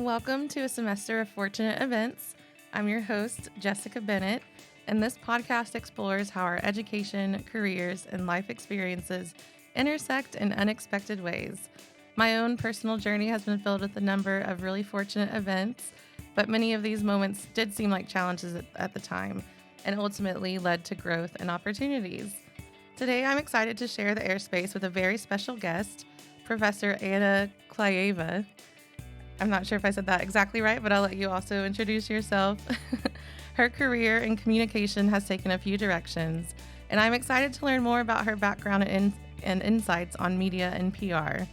Welcome to a semester of Fortunate Events. I'm your host, Jessica Bennett, and this podcast explores how our education, careers, and life experiences intersect in unexpected ways. My own personal journey has been filled with a number of really fortunate events, but many of these moments did seem like challenges at the time and ultimately led to growth and opportunities. Today, I'm excited to share the airspace with a very special guest, Professor Anna Klyueva. I'm not sure if I said that exactly right, but I'll let you also introduce yourself. Her career in communication has taken a few directions, and I'm excited to learn more about her background and insights on media and PR.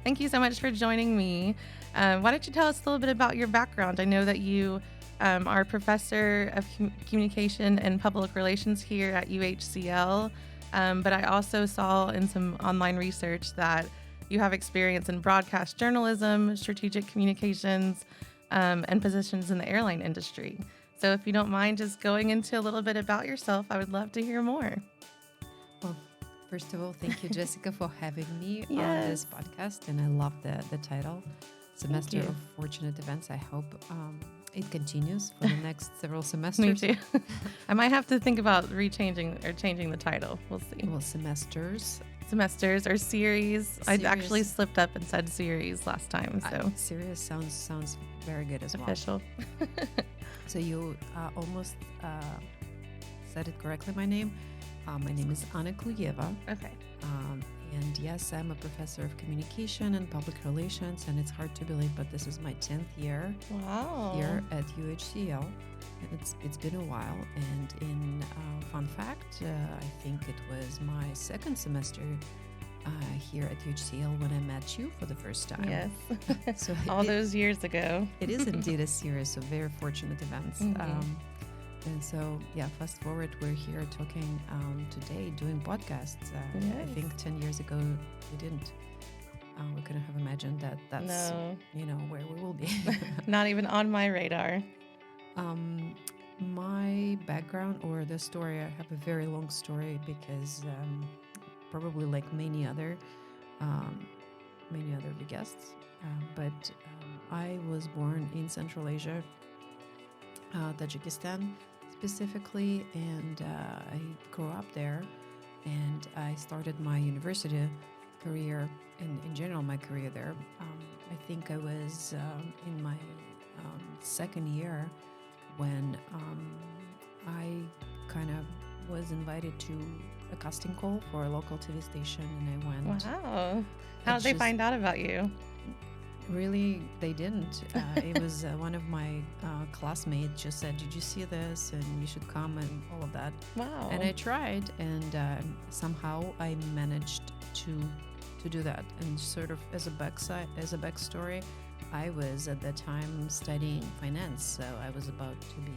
Thank you so much for joining me. Why don't you tell us a little bit about your background? I know that you are a professor of communication and public relations here at UHCL, but I also saw in some online research that you have experience in broadcast journalism, strategic communications, and positions in the airline industry. So if you don't mind just going into a little bit about yourself, I would love to hear more. Well, first of all, thank you, Jessica, for having me Yes. on this podcast. And I love the title, Semester you. of Fortunate Events. I hope it continues for the next several Me semesters. too. I might have to think about changing the title. We'll see. Well, semesters. Semesters or series. I actually Series. slipped up and said series last time, so Serious sounds very good as well. official. So you almost said it correctly, my name. My name is Anna Klyueva. Okay. And yes, I'm a professor of communication and public relations, and it's hard to believe, but this is my 10th year Wow. here at UHCL. And it's been a while. And in fun fact, I think it was my second semester here at UHCL when I met you for the first time. Yes. So All those years ago. it is indeed a series of very fortunate events. Mhm. And so, yeah, fast forward, we're here talking today, doing podcasts. I Yes. think 10 years ago, we didn't. We couldn't have imagined that that's, No, where we will be. not even on my radar. My background or the story, I have a very long story because probably like many other guests, but I was born in Central Asia, Tajikistan specifically, and I grew up there, and I started my university career, and in general my career there. I think I was in my second year when I kind of was invited to a casting call for a local TV station, and I went. Wow. How did they just- find out about you? Really, they didn't. It was one of my classmates just said, "Did you see this? And you should come," and all of that. Wow. And I tried, and somehow I managed to do that. And sort of as a backstory, I was at that time studying finance, so I was about to be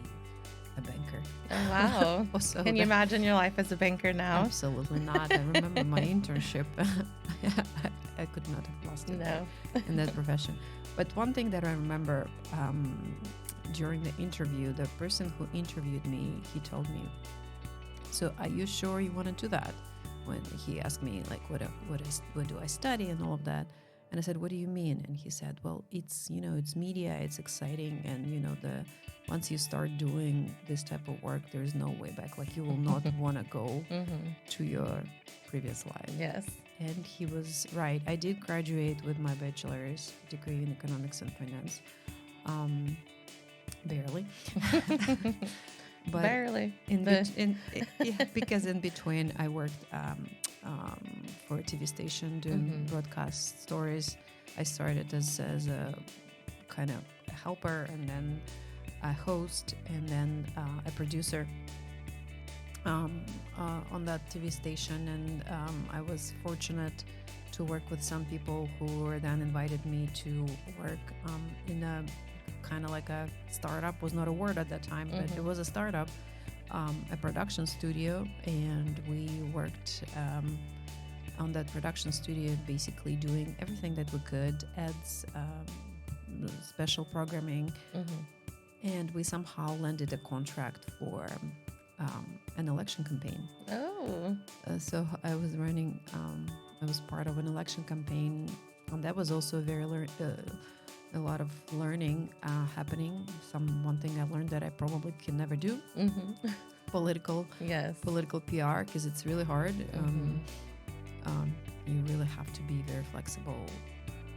a banker. Oh, wow. Also, Can you imagine your life as a banker now? Absolutely not. I remember my internship. I could not have lasted No. in that profession. But one thing that I remember during the interview, the person who interviewed me, he told me, "So are you sure you want to do that?" When he asked me like, what do I study and all of that. And I said, "What do you mean?" And he said, "Well, it's media, it's exciting, and once you start doing this type of work, there's no way back. Like, you will not want to go to your previous life." Yes. And he was right. I did graduate with my bachelor's degree in economics and finance. Barely. But Barely. because in between I worked for a TV station doing broadcast stories. I started as a kind of helper, and then a host, and then a producer on that TV station. And I was fortunate to work with some people who were then invited me to work in a kind of like a startup. Was not a word at that time, but it was a startup, a production studio, and we worked on that production studio, basically doing everything that we could, ads, special programming, and we somehow landed a contract for an election campaign. Oh. So I was running, I was part of an election campaign, and that was also a a lot of learning happening. One thing I learned that I probably can never do. Mm-hmm. Political Yes. PR, because it's really hard. Mm-hmm. You really have to be very flexible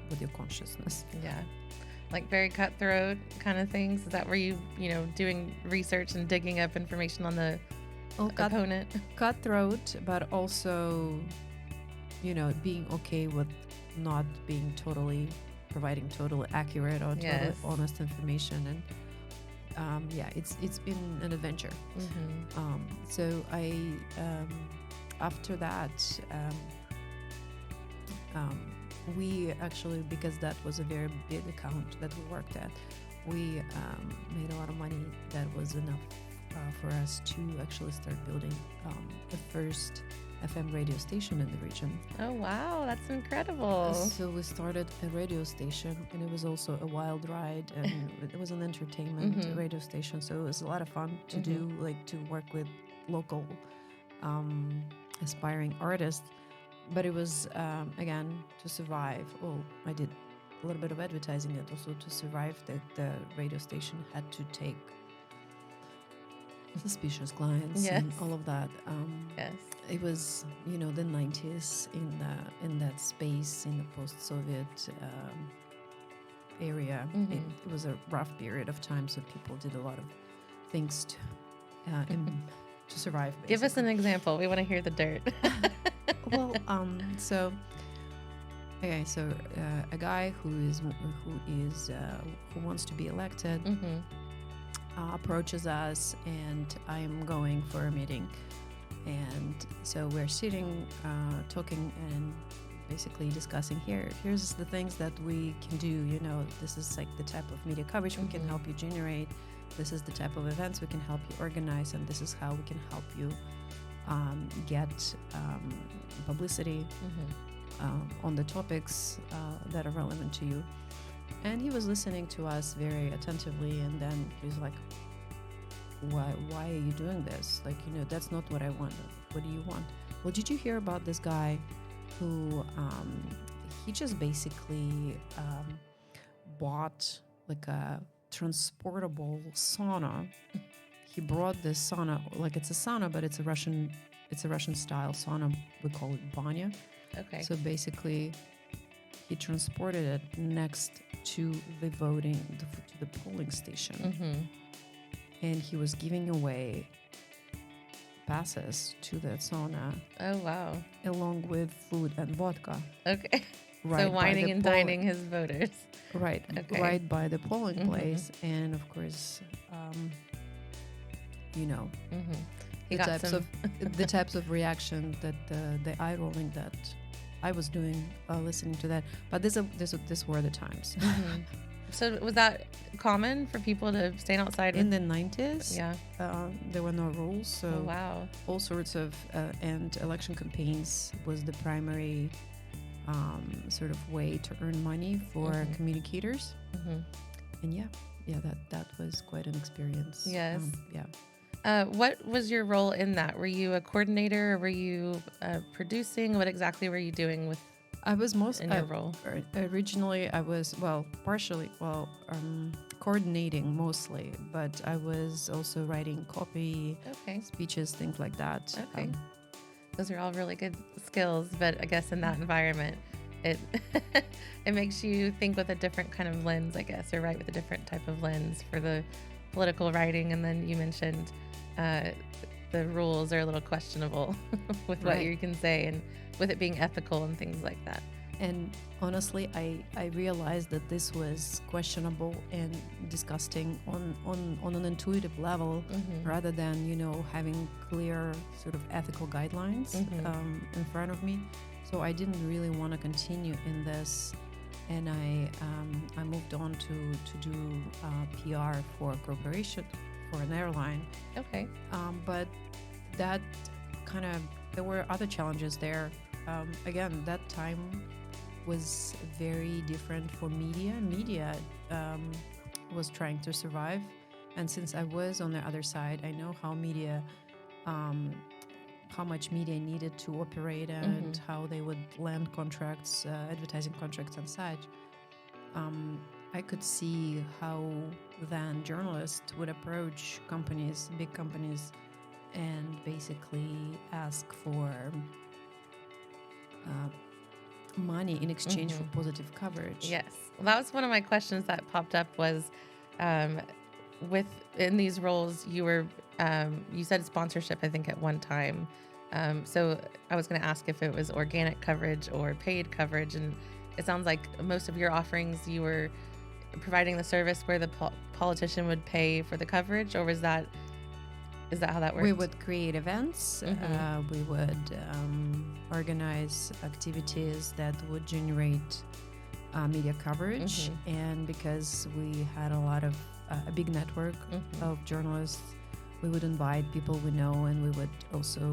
with your consciousness. Yeah. Like very cutthroat kind of things. Is that where doing research and digging up information on the opponent? Cutthroat, but also, being okay with not being providing totally accurate or totally honest information. And it's been an adventure. Mm-hmm. So I, after that, we actually, because that was a very big account that we worked at, we made a lot of money. That was enough for us to actually start building the first FM radio station in the region. Oh, wow. That's incredible. So we started a radio station, and it was also a wild ride, and it was an entertainment radio station. So it was a lot of fun to do, like to work with local aspiring artists. But it was, again, to survive. Well, I did a little bit of advertising, and also to survive, the radio station had to take suspicious clients and all of that. Yes. It was, the 90s in that space, in the post-Soviet area. It was a rough period of time, so people did a lot of things to survive. Basically. Give us an example. We want to hear the dirt. Well, so a guy who wants to be elected approaches us, and I am going for a meeting. And so we're sitting, talking, and basically discussing here's the things that we can do. This is like the type of media coverage we can help you generate. This is the type of events we can help you organize, and this is how we can help you get publicity on the topics that are relevant to you. And he was listening to us very attentively, and then he's like, why are you doing this? Like, that's not what I want. What do you want? Well, did you hear about this guy who he just basically bought like a transportable sauna. He brought this sauna, like it's a sauna, but it's a Russian style sauna. We call it banya. Okay. So basically, he transported it next to the polling station, and he was giving away passes to the sauna. Oh wow! Along with food and vodka. Okay. Right, so wining and dining his voters. Right. Okay. Right by the polling place, and of course, the types of reaction that the eye rolling that I was doing listening to that. But this were the times. So was that common for people to stand outside in the 90s? Yeah. There were no rules, so wow. All sorts of and election campaigns was the primary sort of way to earn money for communicators. And that was quite an experience. Yes. Yeah. What was your role in that? Were you a coordinator, or were you producing? What exactly were you doing with? I was in your role. Originally, I was partially coordinating mostly, but I was also writing copy, speeches, things like that. Okay, those are all really good skills. But I guess in that environment, it it makes you think with a different kind of lens, I guess, or write with a different type of lens for the political writing. And then you mentioned the rules are a little questionable with what you can say, and with it being ethical and things like that. And honestly, I realized that this was questionable and disgusting on an intuitive level, rather than having clear sort of ethical guidelines in front of me. So I didn't really want to continue in this, and I moved on to do PR for a corporation, for an airline. Okay. But that there were other challenges there. Again, that time was very different for media. Media was trying to survive, and since I was on the other side, I know how much media needed to operate, and how they would land contracts, advertising contracts and such. I could see how then journalists would approach companies, big companies, and basically ask for money in exchange for positive coverage. Yes. Well, that was one of my questions that popped up was in these roles, you said sponsorship, I think, at one time. So I was going to ask if it was organic coverage or paid coverage. And it sounds like most of your offerings, you were providing the service where the politician would pay for the coverage, or is that how that worked? We would create events. We would organize activities that would generate media coverage. And because we had a big network of journalists, we would invite people we know, and we would also,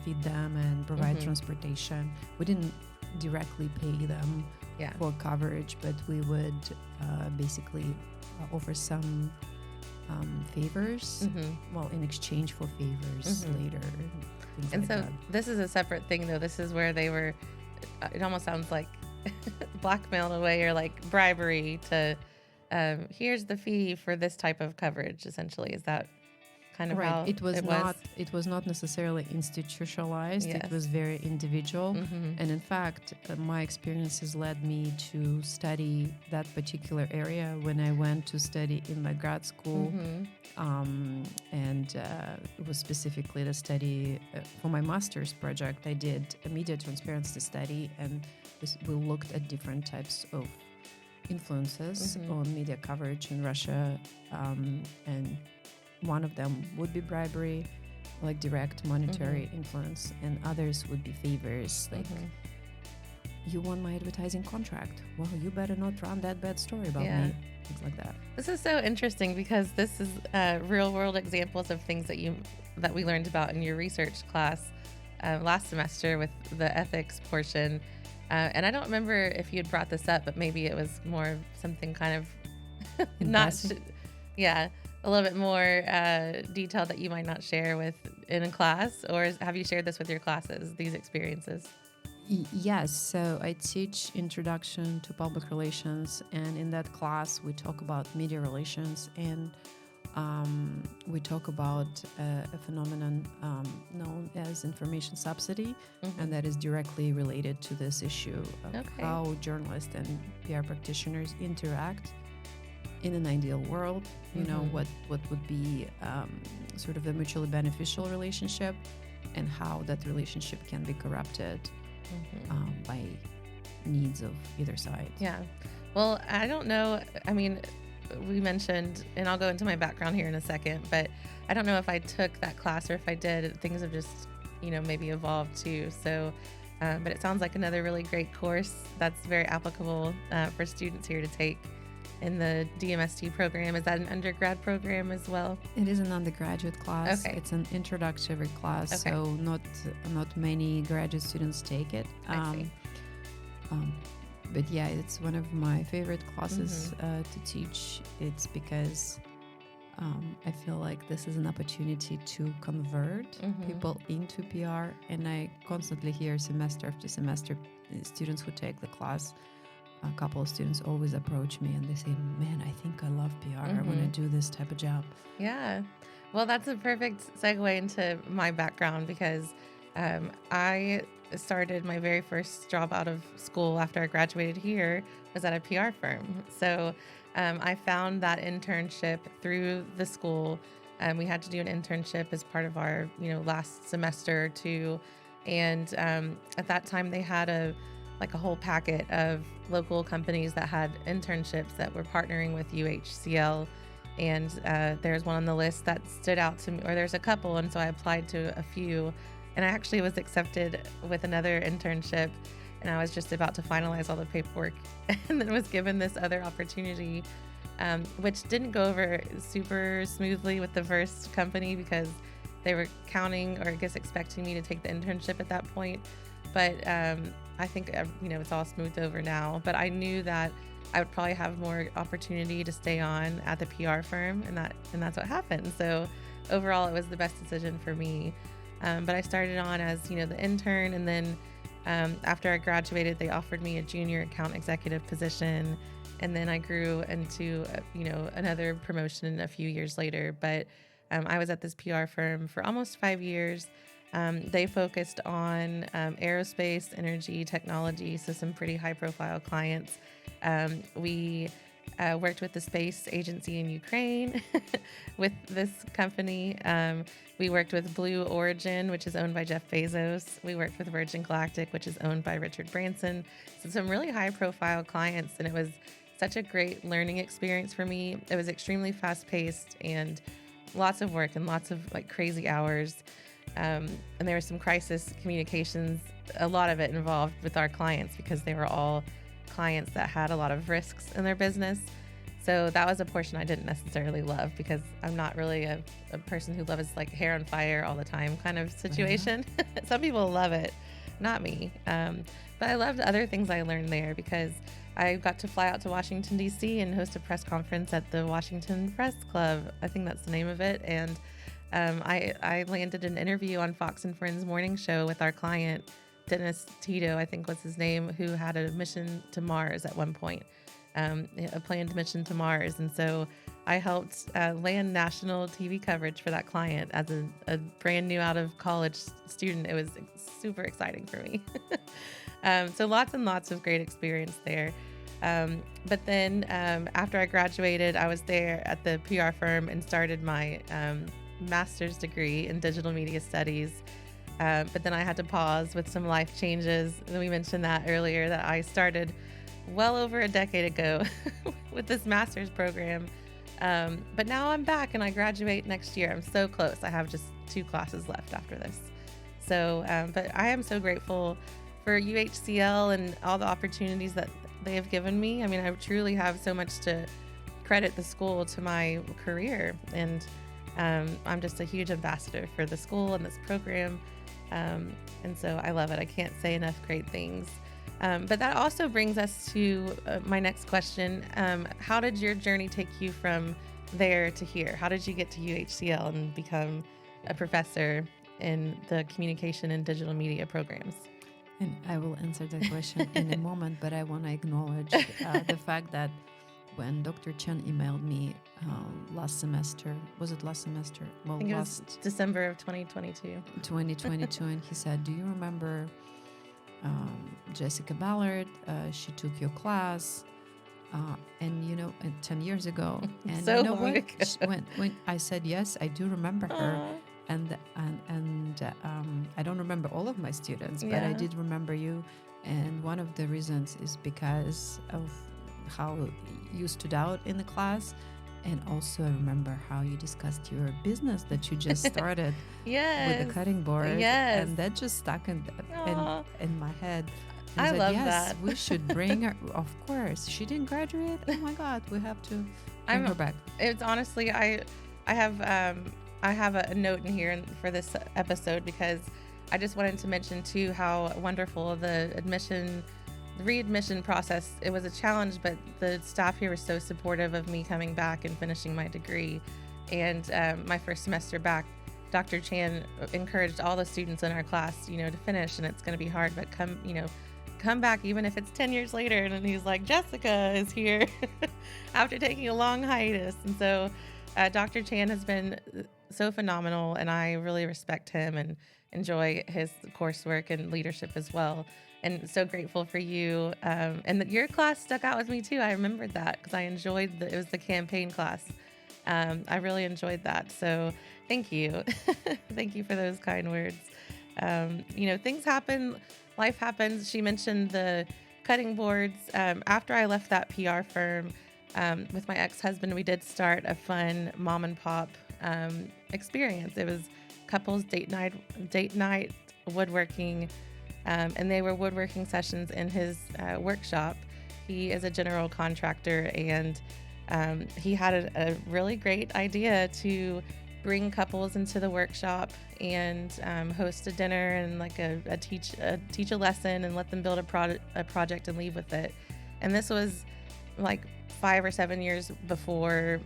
feed them and provide transportation. We didn't directly pay them for coverage, but we would basically offer some favors, in exchange for favors later. And so this is a separate thing, though. This is where they were, it almost sounds like blackmail in a way, or like bribery to, here's the fee for this type of coverage, essentially. Is that kind of how it was not necessarily institutionalized. Yes. It was very individual. And in fact, my experiences led me to study that particular area when I went to study in my grad school. It was specifically the study for my master's project. I did a media transparency study, and we looked at different types of influences on media coverage in Russia, and one of them would be bribery, like direct monetary influence, and others would be favors, like you won my advertising contract. Well, you better not run that bad story about me. Things like that. This is so interesting because this is real world examples of things that we learned about in your research class last semester with the ethics portion. And I don't remember if you had brought this up, but maybe it was more of something kind of a little bit more detailed that you might not share in a class, or have you shared this with your classes, these experiences? Yes, so I teach Introduction to Public Relations, and in that class we talk about media relations, and we talk about a phenomenon known as information subsidy, and that is directly related to this issue of how journalists and PR practitioners interact in an ideal world. What would be sort of a mutually beneficial relationship, and how that relationship can be corrupted by needs of either side. Yeah. Well, I don't know. I mean, we mentioned, and I'll go into my background here in a second, but I don't know if I took that class, or if I did, things have just, maybe evolved too. So, but it sounds like another really great course that's very applicable for students here to take in the DMST program. Is that an undergrad program as well? It is an undergraduate class. Okay. It's an introductory class, Okay. so not many graduate students take it. I see. But yeah, it's one of my favorite classes to teach. It's because I feel like this is an opportunity to convert people into PR, and I constantly hear semester after semester students who take the class. A couple of students always approach me and they say, man, I think I love PR. I want to do this type of job. Yeah. Well, that's a perfect segue into my background, because I started my very first job out of school after I graduated here was at a PR firm. So I found that internship through the school. We had to do an internship as part of our, last semester or two. And at that time they had a whole packet of local companies that had internships that were partnering with UHCL. And there's one on the list that stood out to me, or there's a couple. And so I applied to a few, and I actually was accepted with another internship, and I was just about to finalize all the paperwork and then was given this other opportunity, which didn't go over super smoothly with the first company because they were counting, or I guess expecting me to take the internship at that point. But I think, it's all smoothed over now. But I knew that I would probably have more opportunity to stay on at the PR firm, and that's what happened. So overall, it was the best decision for me. But I started on as, the intern, and then after I graduated, they offered me a junior account executive position. And then I grew into, another promotion a few years later. But I was at this PR firm for almost 5 years. They focused on aerospace, energy, technology, so some pretty high profile clients. We worked with the space agency in Ukraine with this company. We worked with Blue Origin, which is owned by Jeff Bezos. We worked with Virgin Galactic, which is owned by Richard Branson. So some really high profile clients. And it was such a great learning experience for me. It was extremely fast paced and lots of work and lots of like crazy hours. And there was some crisis communications, a lot of it involved with our clients because they were all clients that had a lot of risks in their business. So that was a portion I didn't necessarily love because I'm not really a person who loves like hair on fire all the time kind of situation. Some people love it, not me. But I loved other things I learned there because I got to fly out to Washington, D.C. and host a press conference at the Washington Press Club. I think that's the name of it. And I landed an interview on Fox and Friends morning show with our client, Dennis Tito, I think was his name, who had a mission to Mars at one point, a planned mission to Mars. And so I helped land national TV coverage for that client as a brand new out of college student. It was super exciting for me. So lots and lots of great experience there. But then after I graduated, I was there at the PR firm and started my master's degree in digital media studies. But then I had to pause with some life changes. We mentioned that earlier, that I started well over a decade ago with this master's program. But now I'm back and I graduate next year. I'm so close. I have just 2 classes left after this. So, but I am so grateful for UHCL and all the opportunities that they have given me. I mean, I truly have so much to credit the school to my career. And I'm just a huge ambassador for the school and this program. And so I love it. I can't say enough great things. But that also brings us to my next question. How did your journey take you from there to here? How did you get to UHCL and become a professor in the communication and digital media programs? And I will answer that question in a moment, but I want to acknowledge the fact that when Dr. Chen emailed me last semester, was it last semester? Well, I think it was December of 2022. 2022, and he said, "Do you remember Jessica Bennett? She took your class, and 10 years ago." And So you know long what? ago. When I said yes, I do remember her. Aw. And I don't remember all of my students, but I Yeah. did remember you. And one of the reasons is because of how you stood out in the class. And also I remember how you discussed your business that you just started Yes. with the cutting board. Yes. And that just stuck in Aw. my head. I said, love yes, that. we should bring her. Of course. She didn't graduate. Oh my God, we have to bring her back. It's honestly, I have a note in here for this episode because I just wanted to mention too how wonderful the readmission process. It was a challenge, but the staff here was so supportive of me coming back and finishing my degree. And my first semester back, Dr. Chan encouraged all the students in our class, to finish, and it's going to be hard, but come back even if it's 10 years later. And he's like, Jessica is here after taking a long hiatus. And so Dr. Chan has been so phenomenal, and I really respect him and enjoy his coursework and leadership as well. And so grateful for you. And your class stuck out with me too. I remembered that because I enjoyed it was the campaign class. I really enjoyed that. So thank you. Thank you for those kind words. Things happen, life happens. She mentioned the cutting boards. After I left that PR firm, with my ex-husband, we did start a fun mom and pop experience. It was couples date night woodworking, and they were woodworking sessions in his workshop. He is a general contractor, and he had a really great idea to bring couples into the workshop and host a dinner and like teach a lesson and let them build a project and leave with it. And this was like 5 or 7 years before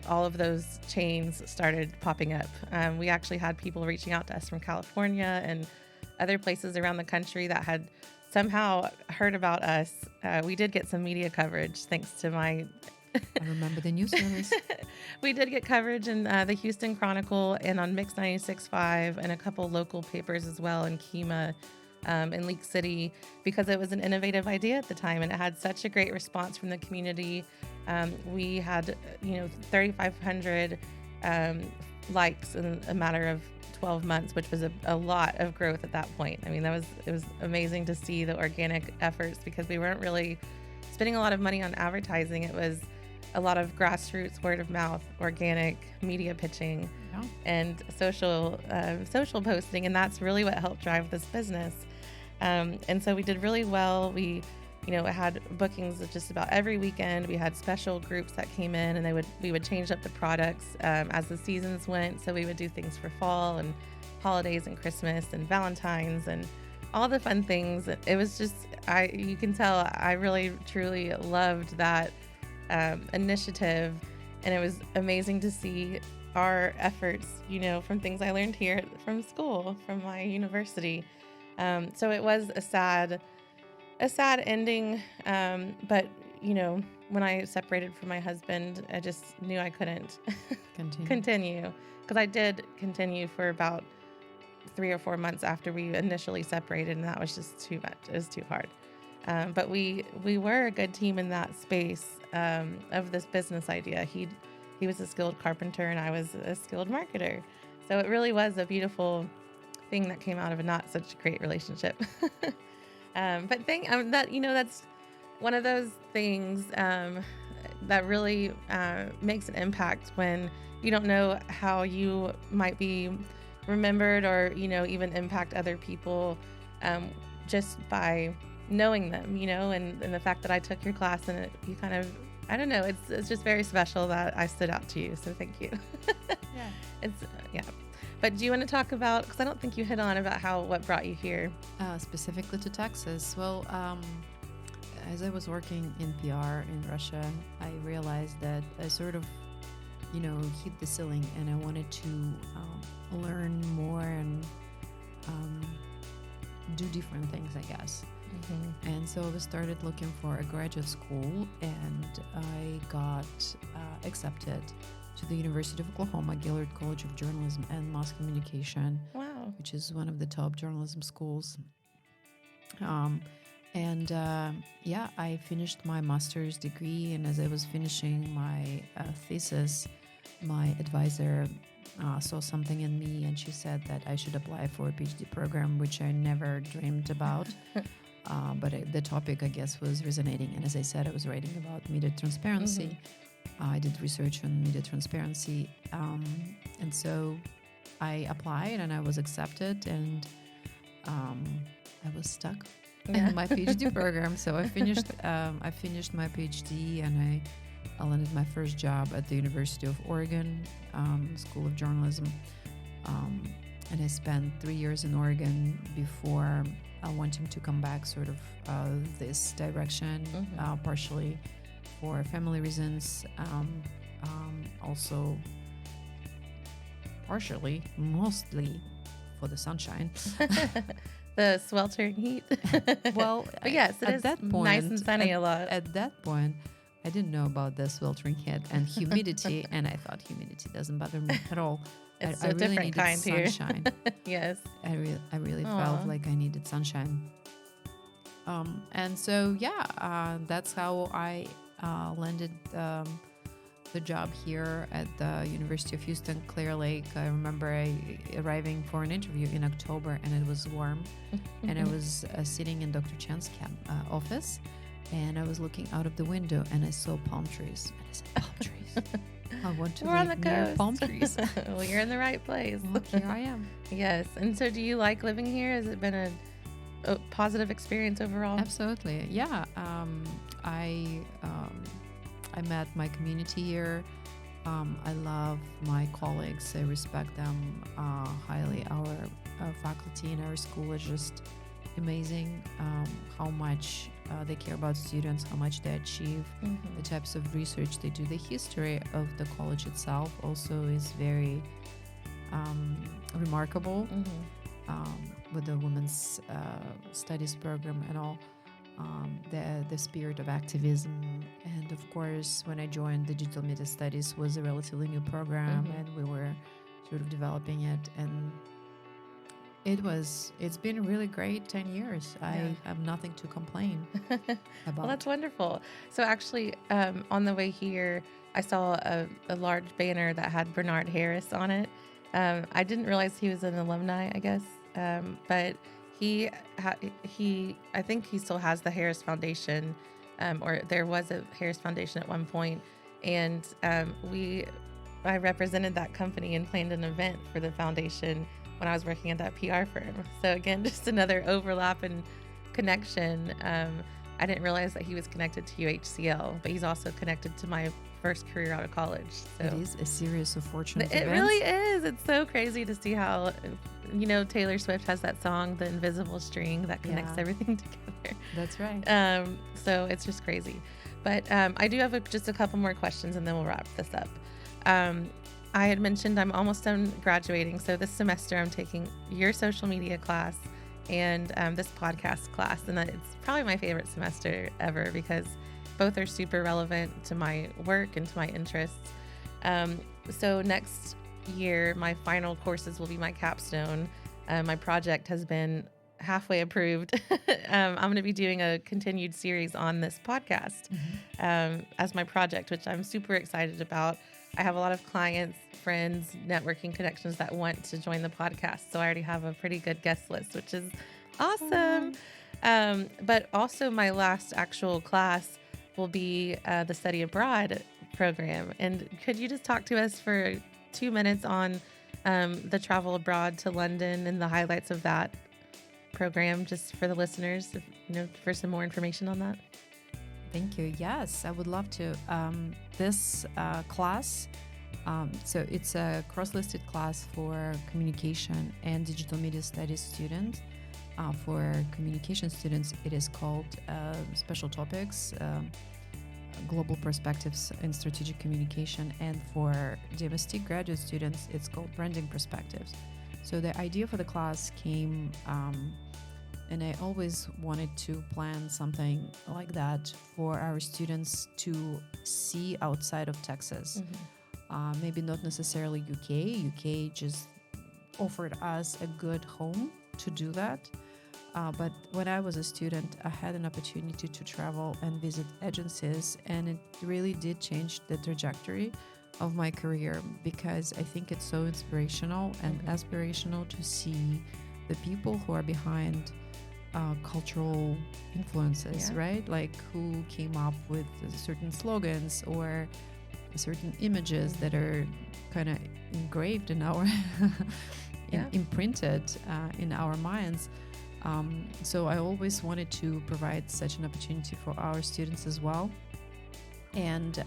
all of those chains started popping up. We actually had people reaching out to us from California and other places around the country that had somehow heard about us. We did get some media coverage thanks to my I remember the news service. we did get coverage in the Houston Chronicle and on Mix 96.5 and a couple local papers as well in Kemah, in Leak City, because it was an innovative idea at the time and it had such a great response from the community. We had, 3,500 likes in a matter of 12 months, which was a lot of growth at that point. I mean, it was amazing to see the organic efforts because we weren't really spending a lot of money on advertising. It was a lot of grassroots, word of mouth, organic media pitching, and social posting, and that's really what helped drive this business. And so we did really well. We, had bookings of just about every weekend. We had special groups that came in, and we would change up the products as the seasons went. So we would do things for fall and holidays and Christmas and Valentine's and all the fun things. It was just, you can tell I really truly loved that initiative, and it was amazing to see our efforts, from things I learned here from school, from my university. So it was a sad ending, but when I separated from my husband, I just knew I couldn't continue, because I did continue for about 3 or 4 months after we initially separated, and that was just too much. It was too hard. But we were a good team in that space of this business idea. He was a skilled carpenter and I was a skilled marketer. So it really was a beautiful thing that came out of a not such great relationship. But that's one of those things that really makes an impact when you don't know how you might be remembered or, even impact other people just by knowing them, and the fact that I took your class and you kind of, I don't know, it's just very special that I stood out to you. So thank you. Yeah. But do you want to talk about, because I don't think you hit on about what brought you here? Specifically to Texas. Well, as I was working in PR in Russia, I realized that I sort of, hit the ceiling, and I wanted to learn more and do different things, I guess. Mm-hmm. And so I started looking for a graduate school, and I got accepted to the University of Oklahoma Gillard College of Journalism and Mass Communication. Wow. Which is one of the top journalism schools. I finished my master's degree, and as I was finishing my thesis, my advisor saw something in me, and she said that I should apply for a PhD program, which I never dreamed about. But the topic, I guess, was resonating. And as I said, I was writing about media transparency. Mm-hmm. I did research on media transparency. And so I applied and I was accepted, and I was stuck in my PhD program. So I finished my PhD, and I landed my first job at the University of Oregon School of Journalism. And I spent 3 years in Oregon before wanting to come back sort of this direction, partially for family reasons, also partially, mostly for the sunshine. The sweltering heat. Well, but yes, it is nice and sunny a lot. At that point, I didn't know about the sweltering heat and humidity, and I thought humidity doesn't bother me at all. It's I a really different needed kind sunshine. Yes. I really felt like I needed sunshine. And so, that's how I landed the job here at the University of Houston, Clear Lake. I remember arriving for an interview in October, and it was warm. And I was sitting in Dr. Chan's office, and I was looking out of the window, and I saw palm trees. And I said, palm trees. I want to live near palm trees. Well, you're in the right place. Well, here I am. Yes. And so do you like living here? Has it been a positive experience overall? Absolutely. Yeah. I met my community here. I love my colleagues. I respect them highly. Our faculty in our school is just amazing. How much they care about students, how much they achieve, the types of research they do. The history of the college itself also is very remarkable. with the women's studies program and all. The spirit of activism, and of course, when I joined, digital media studies was a relatively new program, and we were sort of developing it, and it's been really great 10 years. I have nothing to complain about. Well, that's wonderful. So actually, on the way here, I saw a large banner that had Bernard Harris on it. I didn't realize he was an alumni, I guess, but I think he still has the Harris Foundation, or there was a Harris Foundation at one point, and I represented that company and planned an event for the foundation when I was working at that PR firm. So again, just another overlap and connection. I didn't realize that he was connected to UHCL, but he's also connected to my first career out of college. So it is a series of fortunate it events. really is. It's so crazy to see how, Taylor Swift has that song, The Invisible String, that connects everything together. That's right. So it's just crazy. But I do have just a couple more questions, and then we'll wrap this up. I had mentioned I'm almost done graduating. So this semester I'm taking your social media class and this podcast class. And it's probably my favorite semester ever because both are super relevant to my work and to my interests. So next year, my final courses will be my capstone. My project has been halfway approved. I'm going to be doing a continued series on this podcast as my project, which I'm super excited about. I have a lot of clients, friends, networking connections that want to join the podcast. So I already have a pretty good guest list, which is awesome. But also my last actual class will be the study abroad program. And could you just talk to us for 2 minutes on the travel abroad to London and the highlights of that program, just for the listeners, for some more information on that? Thank you. Yes, I would love to. This class, so it's a cross-listed class for communication and digital media studies students. For communication students, it is called Special Topics, Global Perspectives in Strategic Communication. And for domestic graduate students, it's called Branding Perspectives. So the idea for the class came, and I always wanted to plan something like that for our students to see outside of Texas. Maybe not necessarily UK. UK just offered us a good home to do that. But when I was a student, I had an opportunity to travel and visit agencies, and it really did change the trajectory of my career, because I think it's so inspirational and aspirational to see the people who are behind cultural influences, right? Like who came up with certain slogans or certain images that are kind of engraved in our, imprinted in our minds. So I always wanted to provide such an opportunity for our students as well. And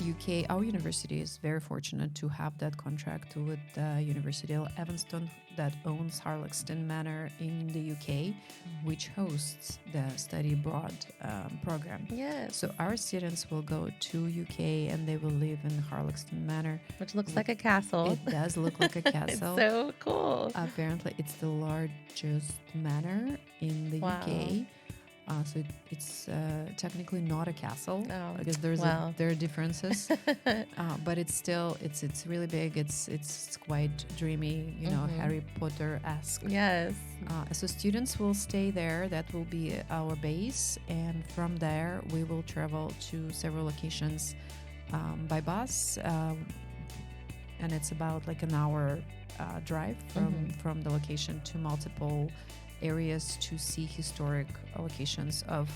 UK, our university is very fortunate to have that contract with the University of Evanston that owns Harlexton Manor in the UK, which hosts the study abroad program. Yes. So our students will go to UK and they will live in Harlexton Manor. Which looks like a castle. It does look like a castle. It's so cool. Apparently, it's the largest manor in the UK. So it's technically not a castle because there are differences, but it's still it's really big. It's quite dreamy, Harry Potter-esque. Yes. So students will stay there. That will be our base, and from there we will travel to several locations by bus, and it's about like an hour drive from the location to multiple areas to see historic locations of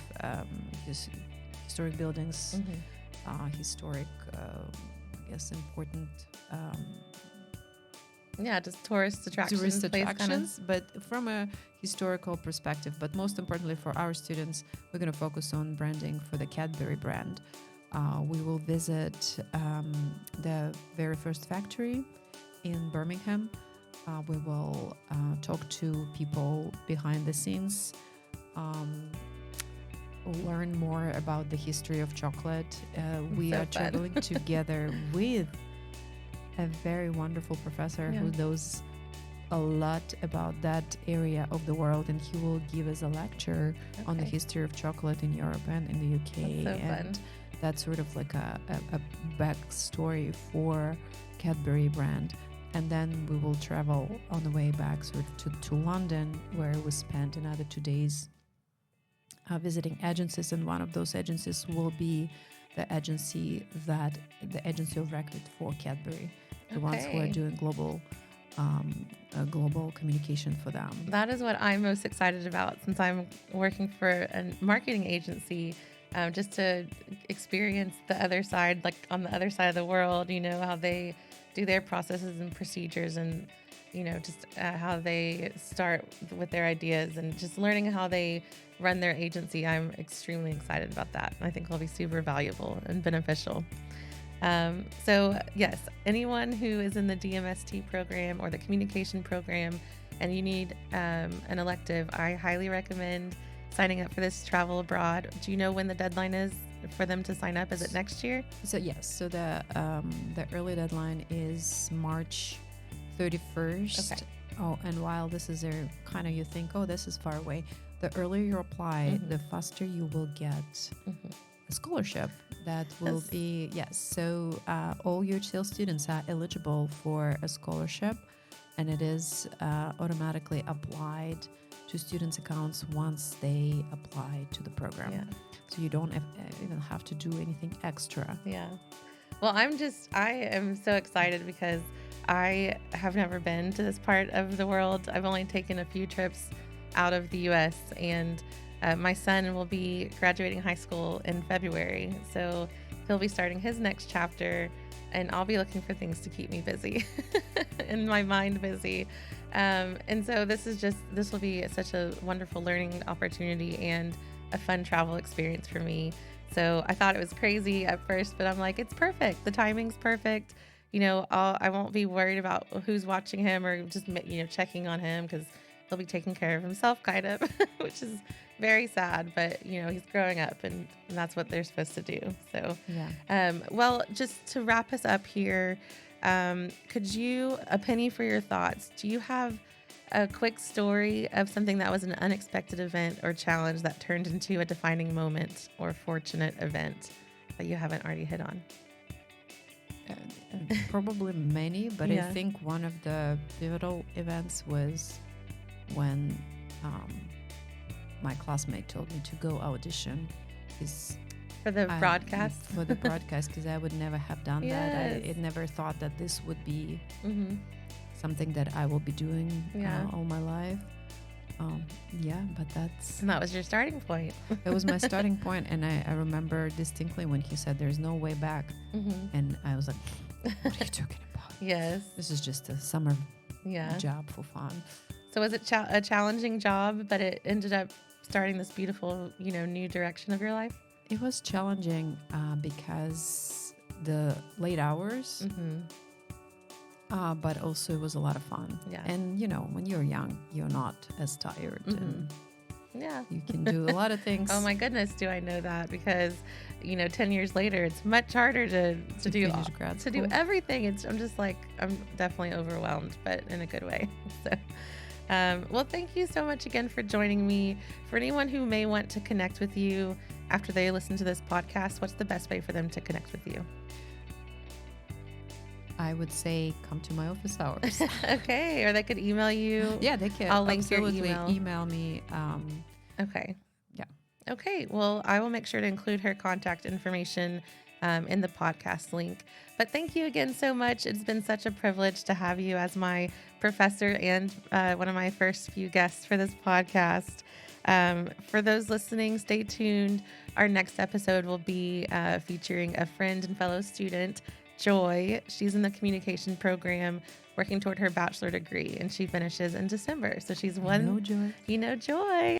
historic buildings, historic, I guess, important just tourist attractions. But from a historical perspective. But most importantly, for our students, we're going to focus on branding for the Cadbury brand. We will visit the very first factory in Birmingham. We will talk to people behind the scenes, learn more about the history of chocolate. We are traveling together with a very wonderful professor who knows a lot about that area of the world, and he will give us a lecture on the history of chocolate in Europe and in the UK. That's so and fun. that's sort of like a backstory for Cadbury brand. And then we will travel on the way back sort of to London, where we spent another 2 days visiting agencies, and one of those agencies will be the agency of record for Cadbury, the ones who are doing global communication for them. That is what I'm most excited about, since I'm working for a marketing agency, just to experience the other side, like on the other side of the world, how they do their processes and procedures, and just how they start with their ideas, and just learning how they run their agency. I'm extremely excited about that. I think it'll be super valuable and beneficial. So yes, anyone who is in the DMST program or the communication program and you need an elective, I highly recommend signing up for this travel abroad. Do you know when the deadline is for them to sign up? Is it next year? So yes, so the early deadline is March 31st. Okay. Oh, and while this is you think, oh, this is far away. The earlier you apply, the faster you will get a scholarship. That will be, yes. So all UHCL students are eligible for a scholarship, and it is automatically applied to students' accounts once they apply to the program. Yeah. So you don't even have to do anything extra. Yeah. Well, I am so excited because I have never been to this part of the world. I've only taken a few trips out of the U.S., and my son will be graduating high school in February. So he'll be starting his next chapter, and I'll be looking for things to keep me busy and my mind busy. And so this will be such a wonderful learning opportunity and a fun travel experience for me. So I thought it was crazy at first, but I'm like, it's perfect. The timing's perfect. I won't be worried about who's watching him or just, checking on him, because he'll be taking care of himself, kind of, which is very sad. But, he's growing up, and that's what they're supposed to do. So, yeah. Well, just to wrap us up here, could you, a penny for your thoughts, do you have a quick story of something that was an unexpected event or challenge that turned into a defining moment or fortunate event that you haven't already hit on? Probably many, but I think one of the pivotal events was when my classmate told me to go audition for the broadcast, because I would never have done that. I never thought that this would be something that I will be doing all my life. But and that was your starting point. It was my starting point, and I remember distinctly when he said there's no way back, and I was like, what are you talking about? Yes, this is just a summer job for fun. So was it a challenging job, but it ended up starting this beautiful, new direction of your life? It was challenging because the late hours, but also it was a lot of fun. Yeah. And, when you're young, you're not as tired. And yeah. You can do a lot of things. Oh, my goodness, do I know that? Because, 10 years later, it's much harder to do everything. I'm just like, I'm definitely overwhelmed, but in a good way. So, well, thank you so much again for joining me. For anyone who may want to connect with you after they listen to this podcast, what's the best way for them to connect with you? I would say come to my office hours. Okay, or they could email you. Yeah, they can. I'll link your email me. Okay. Yeah. Okay, well, I will make sure to include her contact information in the podcast link. But thank you again so much. It's been such a privilege to have you as my professor and one of my first few guests for this podcast. For those listening, stay tuned. Our next episode will be featuring a friend and fellow student, Joy. She's in the communication program working toward her bachelor degree, and she finishes in December. So she's one. Joy. Joy.